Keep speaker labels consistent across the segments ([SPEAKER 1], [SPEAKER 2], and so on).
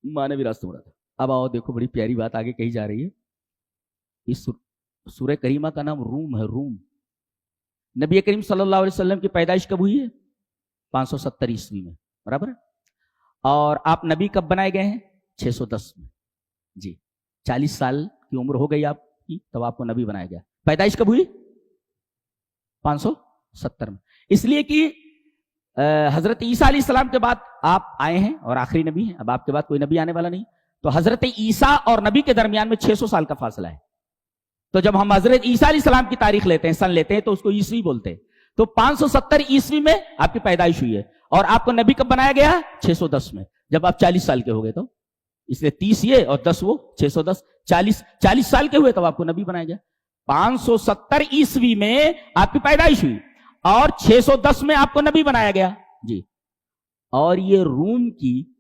[SPEAKER 1] माँ ने भी रास्ते मोड़ा था। अब आओ देखो, बड़ी प्यारी बात आगे कही जा रही है। इस सूरह करीमा का नाम रूम है, रूम। नबी करीम सल्लल्लाहु अलैहि वसल्लम की पैदाइश कब हुई है? 570 ईस्वी में, बराबर है। और आप नबी कब बनाए गए हैं? 610 में जी। 40 साल की उम्र हो गई आपकी तब आपको नबी बनाया गया। पैदाइश कब हुई? 570 में। इसलिए कि हजरत ईसा अलैहिस्सलाम के बाद आप आए हैं और आखिरी नबी हैं। अब आपके बाद कोई नबी आने वाला नहीं। तो हजरत ईसा और नबी के दरमियान में 600 साल का फासला है। तो जब हम हजरत ईसा अलैहिस्सलाम की तारीख लेते हैं, सन लेते हैं, तो उसको ईसवी बोलते हैं। तो 570 ईस्वी में आपकी पैदाइश हुई है और आपको नबी कब बनाया गया? 610 में, जब आप 40 साल के हो गए। तो इसलिए 30 ये और 10 वो, 610, 40 साल के हुए तब आपको नबी बनाया गया। 570 ईस्वी में आपकी पैदाइश हुई और 610 में आपको नबी बनाया गया जी। और ये रूम की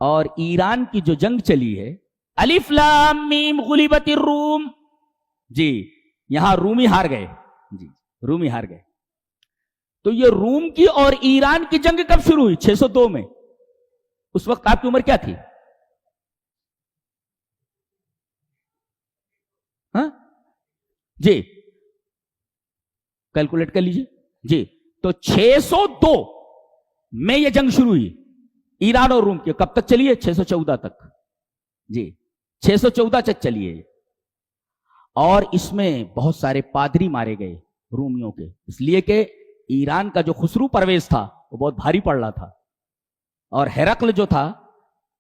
[SPEAKER 1] और ईरान की जो जंग चली है, अलिफ लाम मीम गुलिबतिर रूम जी, यहां रूमी हार गए जी, रूमी हार गए। तो ये रूम की और ईरान की जंग कब शुरू हुई? 602 में। उस वक्त आपकी उम्र क्या थी? हाँ जी, कैलकुलेट कर लीजिए जी। तो 602 में यह जंग शुरू हुई ईरान और रूम की। कब तक चली है? 614 तक जी, 614 तक चली है। और इसमें बहुत सारे पादरी मारे गए रूमियों के, इसलिए कि ईरान का जो खुसरू परवेज था वो बहुत भारी पड़ रहा था और हेरक्ल जो था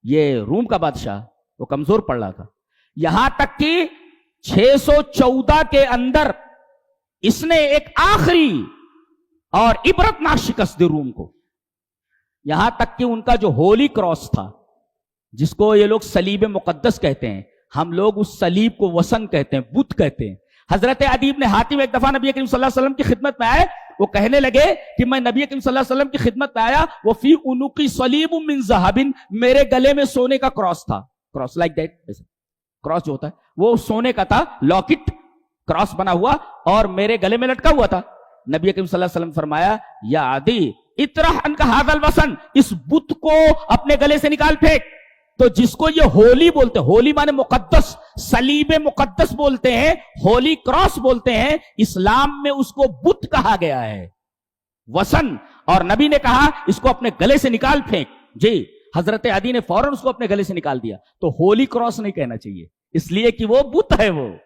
[SPEAKER 1] ये रूम का बादशाह, वो कमजोर पड़ रहा था। यहां तक कि 614 के अंदर इसने एक आखिरी और इबरतनाक शिकस्त दी रूम को। यहां तक कि उनका जो होली क्रॉस था, जिसको ये लोग सलीब मुकद्दस कहते हैं, हम लोग उस सलीब को वसन कहते हैं, बुत कहते हैं। हजरत अदीब ने हातिम एक दफा नबी करीम सल्लल्लाहु अलैहि वसल्लम की खिदमत में आए, वो कहने लगे कि मैं नबी करीम सल्लल्लाहु अलैहि वसल्लम की खिदमत में आया, वो फी उनुकी सलीबुम मिन ज़हाबिन, मेरे गले में सोने का क्रॉस था। क्रॉस लाइक दैट, क्रॉस जो होता है वो सोने का था, लॉकेट क्रॉस बना हुआ और मेरे गले में लटका हुआ था। नबी करीम सल्लल्लाहु अलैहि वसल्लम फरमाया, या आदि इतरह अनका हादल वसन, इस बुत को अपने गले से निकाल फेंक। तो जिसको ये होली बोलते हैं, होली माने मुकद्दस, सलीब मुकद्दस बोलते हैं, होली क्रॉस बोलते हैं, इस्लाम में उसको बुत कहा गया है, वसन। और नबी ने कहा इसको अपने गले से निकाल फेंक जी। हजरत अदी ने फौरन उसको अपने गले से निकाल दिया। तो होली क्रॉस नहीं कहना चाहिए, इसलिए कि वो बुत है, वो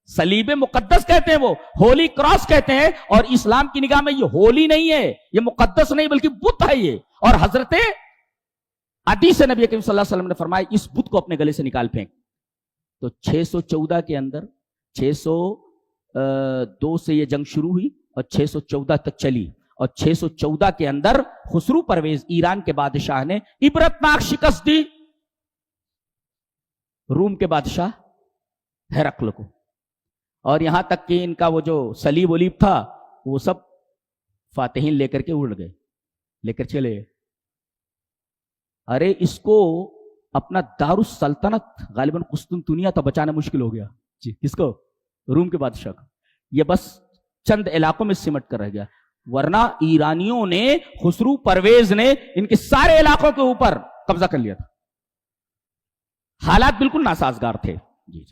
[SPEAKER 1] सलीब मुकद्दस कहते हैं, वो होली क्रॉस कहते हैं। और इस्लाम की निगाह में ये होली नहीं है, ये मुकद्दस नहीं, बल्कि बुत है ये। और हजरत अदी से नबी करीम सल्लल्लाहु अलैहि वसल्लम ने फरमाया इस बुत को अपने गले से निकाल फेंक। तो 614 के अंदर 602 से ये जंग शुरू हुई और 614 तक चली। और 614 के अंदर खुसरू परवेज ईरान के बादशाह ने इबरतनाक शिकस्त दी रूम के बादशाह हेरक्ल को। और यहां तक कि इनका वो जो सलीब वलीब था वो सब फातिहीन लेकर के उड़ गए, लेकर चले गए। अरे इसको अपना दारुस सल्तनत गालिबन कुस्तुनतुनिया तो बचाना मुश्किल हो गया जी। किसको? रूम के बादशाह को। ये बस चंद इलाकों में सिमट कर रह गया, वरना ईरानियों ने, खुसरू परवेज ने इनके सारे इलाकों के ऊपर कब्जा कर लिया था। हालात बिल्कुल नासाजगार थे जी।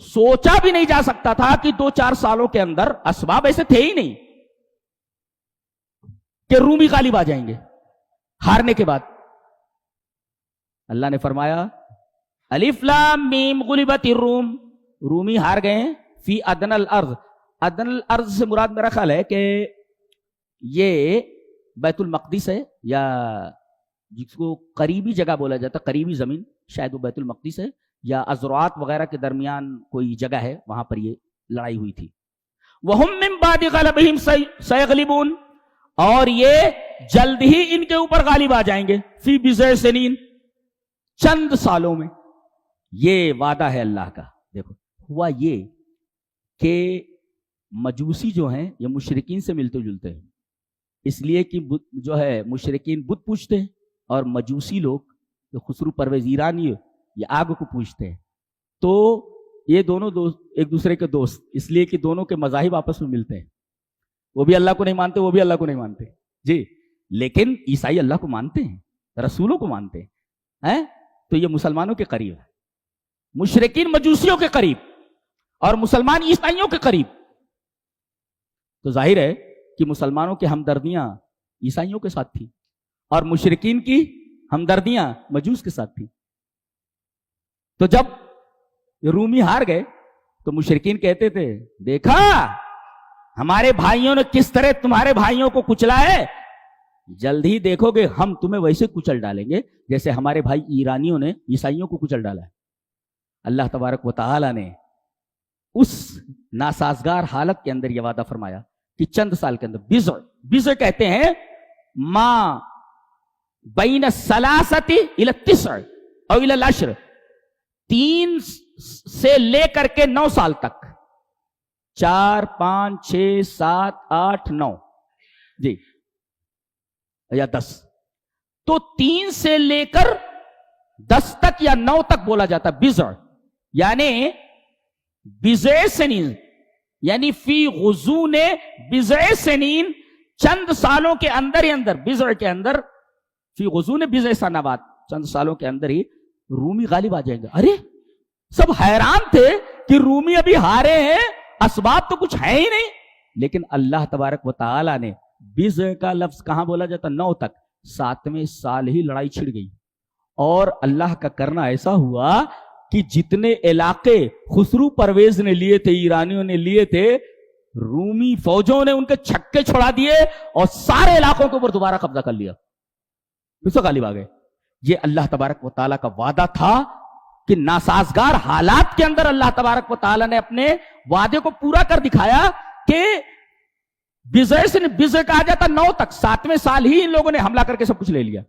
[SPEAKER 1] सोचा भी नहीं जा सकता था कि 2-4 सालों के अंदर, असबाब ऐसे थे ही नहीं कि रूमी गालिब आ जाएंगे हारने के बाद। अल्लाह ने फरमाया अलिफ लाम मीम गुलिबतिर रूम, रूमी हार गए फी अदनल अर्ज। अदनल अर्ज से मुराद मेरा ख्याल है कि ये बैतुल मक़दिस है, या जिसको करीबी जगह बोला जाता, करीबी जमीन, शायद वो बैतुल मक़दिस है या अज़रात वगैरह के दरमियान कोई जगह है, वहां पर ये लड़ाई हुई थी। वहुम मिन बादि ग़लबिहिम सयग़लिबून, और ये जल्द ही इनके ऊपर गालिब आ जाएंगे फी बिज़अ सनीन, चंद सालों में। ये वादा है अल्लाह का। देखो हुआ ये कि मजूसी जो हैं ये मुशरिकीन से मिलते जुलते हैं, इसलिए कि जो है मुशरिकीन बुत पूजते हैं और मजूसी लोग जो खुसरू परवेज ईरानी ये आग को पूजते हैं। तो ये दोनों दोस्त एक दूसरे के दोस्त, इसलिए कि दोनों के मज़ाहिब आपस में मिलते हैं। वो भी अल्लाह को नहीं मानते, वो भी अल्लाह को नहीं मानते जी। लेकिन ईसाई अल्लाह को मानते हैं, रसूलों को मानते हैं। हैं, तो ये मुसलमानों के करीब है, मुशरिकीन मजूसियों के करीब और मुसलमान ईसाइयों के करीब। तो जाहिर है कि मुसलमानों की हमदर्दियां ईसाइयों के साथ थी और मुशरिकीन की हमदर्दियां मजूस के साथ थी। तो जब रूमी हार गए तो मुशरिकीन कहते थे, देखा हमारे भाइयों ने किस तरह तुम्हारे भाइयों को कुचला है, जल्द ही देखोगे हम तुम्हें वैसे कुचल डालेंगे जैसे हमारे भाई ईरानियों ने ईसाइयों को कुचल डाला है। अल्लाह तबारक व तआला ने उस नासाजगार हालत के अंदर यह वादा फरमाया कि चंद साल के अंदर बिज़ कहते हैं मां बैन सलासती इला तिस्र और इला अश्र, 3 से लेकर के 9 साल तक, 4, 5, 6, 7, 8, 9 जी या 10, तो 3 से लेकर 10 तक या 9 तक बोला जाता है बिज़र, यानी बिज़े सनीन, यानी फी गुज़ून बिज़े सनीन, चंद सालों के अंदर ही अंदर, बिज़र के अंदर फी गुज़ून बिज़े सनावात, चंद सालों के अंदर ही रूमी गालिब आ जाएंगे। अरे सब हैरान थे कि रूमी अभी हारे हैं, असबाब तो कुछ है ही नहीं, लेकिन अल्लाह तबारक व तआला ने बिज़ का लफ्ज कहां बोला जाता, 9 तक, 7वें साल ही लड़ाई छिड़ गई। और अल्लाह का करना ऐसा हुआ कि जितने इलाके खुसरू परवेज ने लिए थे, ईरानियों ने लिए थे, रूमी फौजों ने उनके छक्के छोड़ा दिए और सारे इलाकों के ऊपर दोबारा कब्जा कर लिया, फिर गालिब आ गए। ये अल्लाह तबारक व तआला का वादा था कि नासाजगार हालात के अंदर अल्लाह तबारक व तआला ने अपने वादे को पूरा कर दिखाया कि बिज़र से बिज़र कहा जाता 9 तक, 7वें साल ही इन लोगों ने हमला करके सब कुछ ले लिया।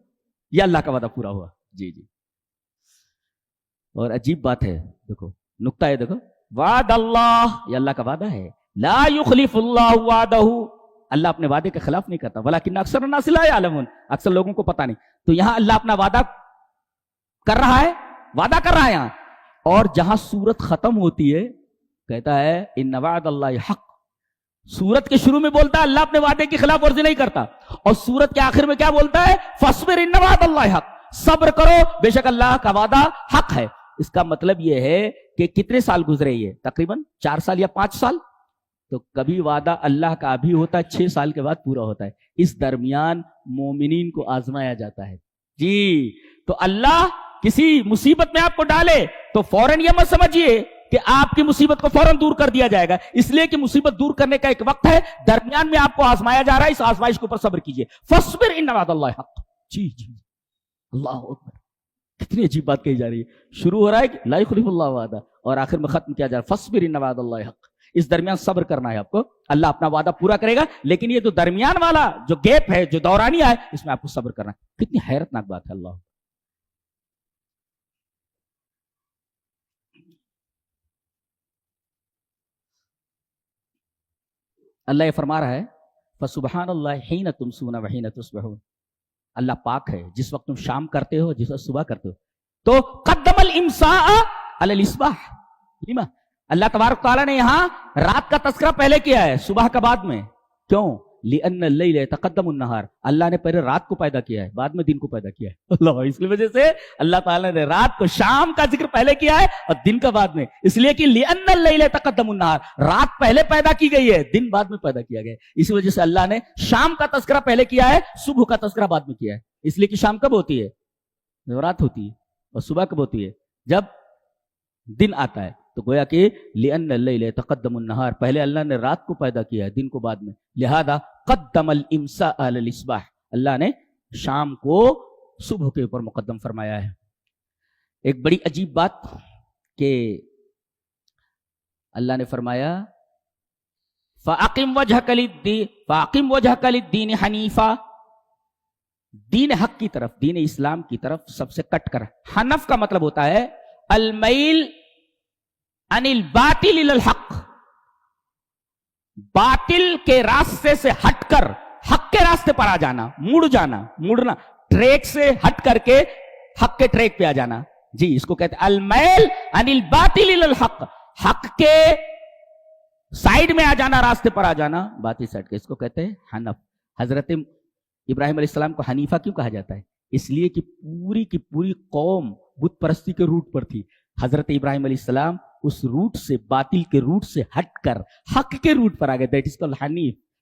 [SPEAKER 1] यह अल्लाह का वादा पूरा हुआ। जी जी। और अजीब बात है, देखो नुक्ता है, देखो वाद अल्लाह, यह अल्लाह का वादा है, ला युखलिफुल्लाहु वादहू, अल्लाह अपने वादे के खिलाफ नहीं करता, वलाकिन अक्सर अन्नास ला यअलमून, अक्सर लोगों को पता नहीं। तो यहां अल्लाह अपना वादा कर रहा है, वादा कर रहा है यहां, और जहां सूरत खत्म होती है कहता है इन्न वअदल्लाहि हक। सूरत के शुरू में बोलता है अल्लाह अपने वादे की खिलाफ वर्जी नहीं करता, और सूरत के आखिर में क्या बोलता है, फस्बिर इन्न वअदल्लाहि हक, सब्र करो बेशक अल्लाह का वादा हक है। इसका मतलब यह है कि कितने साल गुजरे, ये तकरीबन 4 साल या 5 साल। तो कभी वादा अल्लाह का भी होता है 6 साल के बाद पूरा होता है, इस दरमियान मोमिनीन को आजमाया जाता है। जी, तो अल्लाह किसी मुसीबत में आपको डाले तो फौरन यह मत समझिए कि आपकी मुसीबत को फौरन दूर कर दिया जाएगा, इसलिए कि मुसीबत दूर करने का एक वक्त है, दरमियान में आपको आजमाया जा रहा है, इस आजमाइश के ऊपर सब्र कीजिए। फस्बिर इन्न वअदल्लाहि हक। जी जी, अल्लाह अकबर, कितनी अजीब बात कही जा रही है। शुरू हो रहा है कि ला युखलिफुल्लाहु वादा, और आखिर में खत्म किया जा रहा है फस्बिर इन्न वअदल्लाहि हक। इस दरमियान सब्र करना है आपको, अल्लाह अपना वादा पूरा करेगा, लेकिन ये जो दरमियान वाला जो गैप है, जो दौरानिया है, इसमें आपको सब्र करना है। कितनी हैरतनाक बात है। अल्लाह अल्लाह ये फरमा रहा है फसुबहानल्लाहि हीन तुमसून व हीन तुस्बिहून, अल्लाह पाक है जिस वक्त तुम शाम करते हो, जिस वक्त सुबह करते हो। तो कद्दमल इम्साअ अलल इस्बाह, अल्लाह तबारक तआला ने यहां रात का तस्करा पहले किया है, सुबह का बाद में। क्यों? लिअन्न लैल यतक़द्दमुन नहार, अल्लाह ने पहले रात को पैदा किया है, बाद में दिन को पैदा किया है। अल्लाह, इसकी वजह से अल्लाह ताला ने रात को, शाम का जिक्र पहले किया है और दिन का बाद में, इसलिए कि लिअन्न लैल यतक़द्दमुन नहार, रात पहले पैदा की गई है, दिन बाद में पैदा किया गया है। इसी वजह से अल्लाह ने शाम का तस्करा पहले किया है, सुबह का तस्करा बाद में किया है। इसलिए कि शाम कब होती है? जब रात होती है। और सुबह कब होती है? जब दिन आता है। तो गोया कि लिअन्न लैल यतक़द्दमुन नहार, पहले अल्लाह ने रात को पैदा किया है, दिन को बाद में, लिहाजा क़द्दमल इम्सा अलल इस्बाह, अल्लाह ने शाम को सुबह के ऊपर मुक़द्दम फरमाया है। एक बड़ी अजीब बात कि अल्लाह ने फरमाया फ़अक़िम वजहक लिद्दीन हनीफ़ा, दीन हक की तरफ, दीन इस्लाम की तरफ सबसे कट कर। हनफ का मतलब होता है अलमैल अनिल बातिल इलल हक, बातिल के रास्ते से हटकर हक के रास्ते पर आ जाना, मुड़ जाना, मुड़ना, ट्रैक से हट करके हक के ट्रैक पे आ जाना। जी, इसको कहते हैं अलमैल अनिल बातिल इलल हक, हक के साइड में आ जाना, रास्ते पर आ जाना, बातिल साइड के, इसको कहते हैं हनफ। हजरत इब्राहिम अलैहिस्सलाम को हनीफा क्यों कहा जाता है? اس لیے کہ پوری کی پوری قوم بت پرستی کے روٹ پر تھی. حضرت ابراہیم علیہ السلام اس روٹ سے، باطل کے روٹ سے ہٹ کر حق کے روٹ پر آ گئے. دیٹ از کالڈ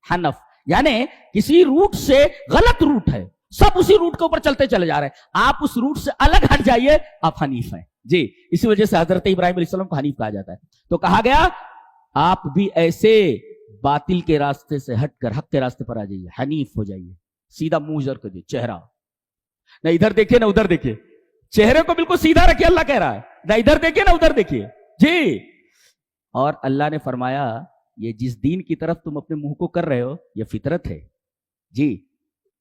[SPEAKER 1] حنف. یعنی کسی روٹ سے غلط روٹ ہے، سب اسی روٹ کے اوپر چلتے چلے جا رہے ہیں، آپ اس روٹ سے الگ ہٹ جائیے، آپ حنیف ہیں. جی اسی وجہ سے حضرت ابراہیم علیہ السلام کو حنیف کہا جاتا ہے. تو کہا گیا آپ بھی ایسے باطل کے راستے سے ہٹ کر حق کے راستے پر آ جائیے، حنیف ہو جائیے. سیدھا منہ ذر کر چہرہ نہ ادھر دیکھیے نہ ادھر دیکھیے، چہرے کو بالکل سیدھا رکھیے. اللہ کہہ رہا ہے نہ ادھر دیکھیے نہ ادھر دیکھیے. جی اور اللہ نے فرمایا یہ جس دین کی طرف تم اپنے منہ کو کر رہے ہو یہ فطرت ہے. جی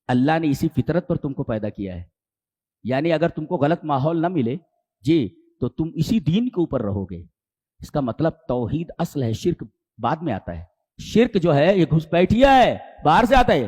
[SPEAKER 1] اللہ نے اسی فطرت پر تم کو پیدا کیا ہے. یعنی اگر تم کو غلط ماحول نہ ملے جی تو تم اسی دین کے اوپر رہو گے. اس کا مطلب توحید اصل ہے، شرک بعد میں آتا ہے. شرک جو ہے یہ گھسپیٹھیا ہے، باہر سے آتا ہے.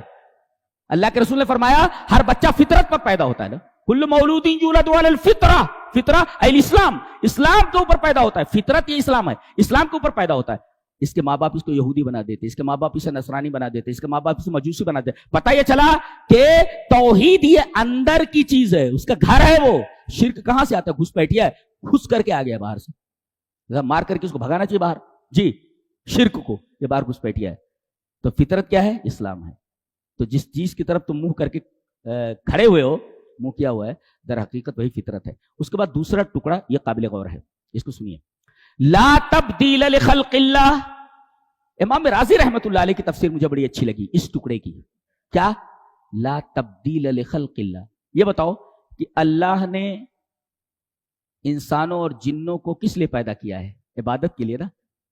[SPEAKER 1] اللہ کے رسول نے فرمایا ہر بچہ فطرت پر پیدا ہوتا ہے نا، کل مولود یولد علی الفطرہ، فطرہ الاسلام، اسلام کے اوپر پیدا ہوتا ہے. فطرت یہ اسلام ہے، اسلام کے اوپر پیدا ہوتا ہے. اس کے ماں باپ اس کو یہودی بنا دیتے، اس کے ماں باپ اسے نصرانی بنا دیتے، اس کے ماں باپ اسے مجوسی بنا دیتے. پتہ یہ چلا کہ توحید یہ اندر کی چیز ہے، اس کا گھر ہے. وہ شرک کہاں سے آتا ہے؟ گھسپیٹھیا ہے، گھس کر کے آ گیا باہر سے. مار کر کے اس کو بھگانا چاہیے باہر. جی شرک کو یہ باہر گھسپیٹھیا ہے. تو فطرت کیا ہے؟ اسلام ہے. تو جس چیز کی طرف تم منہ کر کے کھڑے ہوئے ہو، منہ کیا ہوا ہے، در حقیقت وہی فطرت ہے. اس کے بعد دوسرا ٹکڑا یہ قابل غور ہے، اس کو سنیے. لا تبدیل لخلق اللہ. امام رازی رحمت اللہ علیہ کی تفسیر مجھے بڑی اچھی لگی اس ٹکڑے کی. کیا؟ لا تبدیل لخلق اللہ. یہ بتاؤ کہ اللہ نے انسانوں اور جنوں کو کس لیے پیدا کیا ہے؟ عبادت کے لیے نا.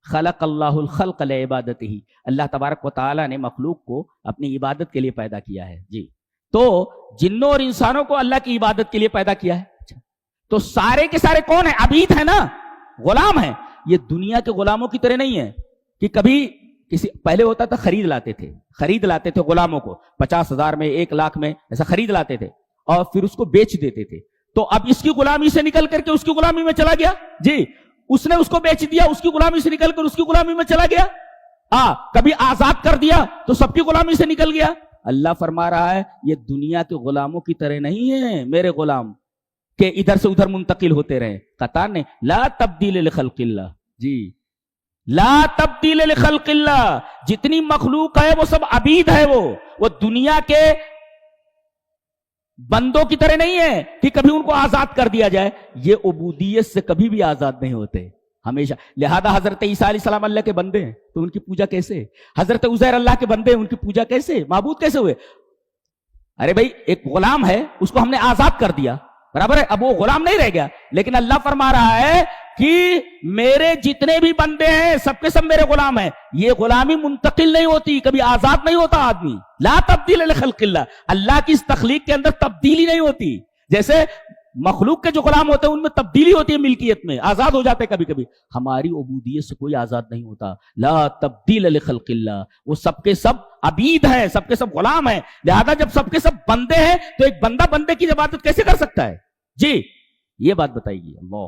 [SPEAKER 1] خلق اللہ الخلق لعبادتہ. اللہ تبارک و تعالی نے مخلوق کو اپنی عبادت کے لیے پیدا کیا ہے. جی تو جنوں اور انسانوں کو اللہ کی عبادت کے لیے پیدا کیا ہے. تو سارے کے سارے کون ہیں؟ عبید ہیں نا، غلام ہیں. یہ دنیا کے غلاموں کی طرح نہیں ہے کہ کبھی کسی پہلے ہوتا تھا خرید لاتے تھے غلاموں کو 50,000 میں 1,00,000 میں ایسا خرید لاتے تھے اور پھر اس کو بیچ دیتے تھے. تو اب اس کی غلامی سے نکل کر کے اس کی غلامی میں چلا گیا. جی اس نے اس کو بیچ دیا، اس کی غلامی سے نکل کر اس کی غلامی میں چلا گیا. کبھی آزاد کر دیا تو سب کی غلامی سے نکل گیا. اللہ فرما رہا ہے یہ دنیا کے غلاموں کی طرح نہیں ہے میرے غلام کہ ادھر سے ادھر منتقل ہوتے رہے. قطان نے لا تبدیل لخلق اللہ. جی لا تبدیل لخلق اللہ. جتنی مخلوق ہے وہ سب عبید ہے. وہ دنیا کے بندوں کی طرح نہیں ہے کہ کبھی ان کو آزاد کر دیا جائے. یہ عبودیت سے کبھی بھی آزاد نہیں ہوتے ہمیشہ. لہذا حضرت عیسیٰ علیہ السلام اللہ کے بندے ہیں تو ان کی پوجا کیسے؟ حضرت عزیر اللہ کے بندے ہیں، ان کی پوجا کیسے؟ معبود کیسے ہوئے؟ ارے بھائی ایک غلام ہے، اس کو ہم نے آزاد کر دیا، برابر ہے، اب وہ غلام نہیں رہ گیا. لیکن اللہ فرما رہا ہے کہ میرے جتنے بھی بندے ہیں سب کے سب میرے غلام ہیں. یہ غلامی منتقل نہیں ہوتی، کبھی آزاد نہیں ہوتا آدمی. لا تبدیل لخلق اللہ. اللہ کی اس تخلیق کے اندر تبدیلی نہیں ہوتی. جیسے مخلوق کے جو غلام ہوتے ہیں ان میں تبدیلی ہوتی ہے، ملکیت میں آزاد ہو جاتے کبھی کبھی. ہماری عبودیت سے کوئی آزاد نہیں ہوتا. لا تبدیل لخلق اللہ. وہ سب کے سب عبید ہیں، سب کے سب غلام ہیں. لہذا جب سب کے سب بندے ہیں تو ایک بندہ بندے کی عبادت کیسے کر سکتا ہے؟ جی یہ بات بتائیے. اللہ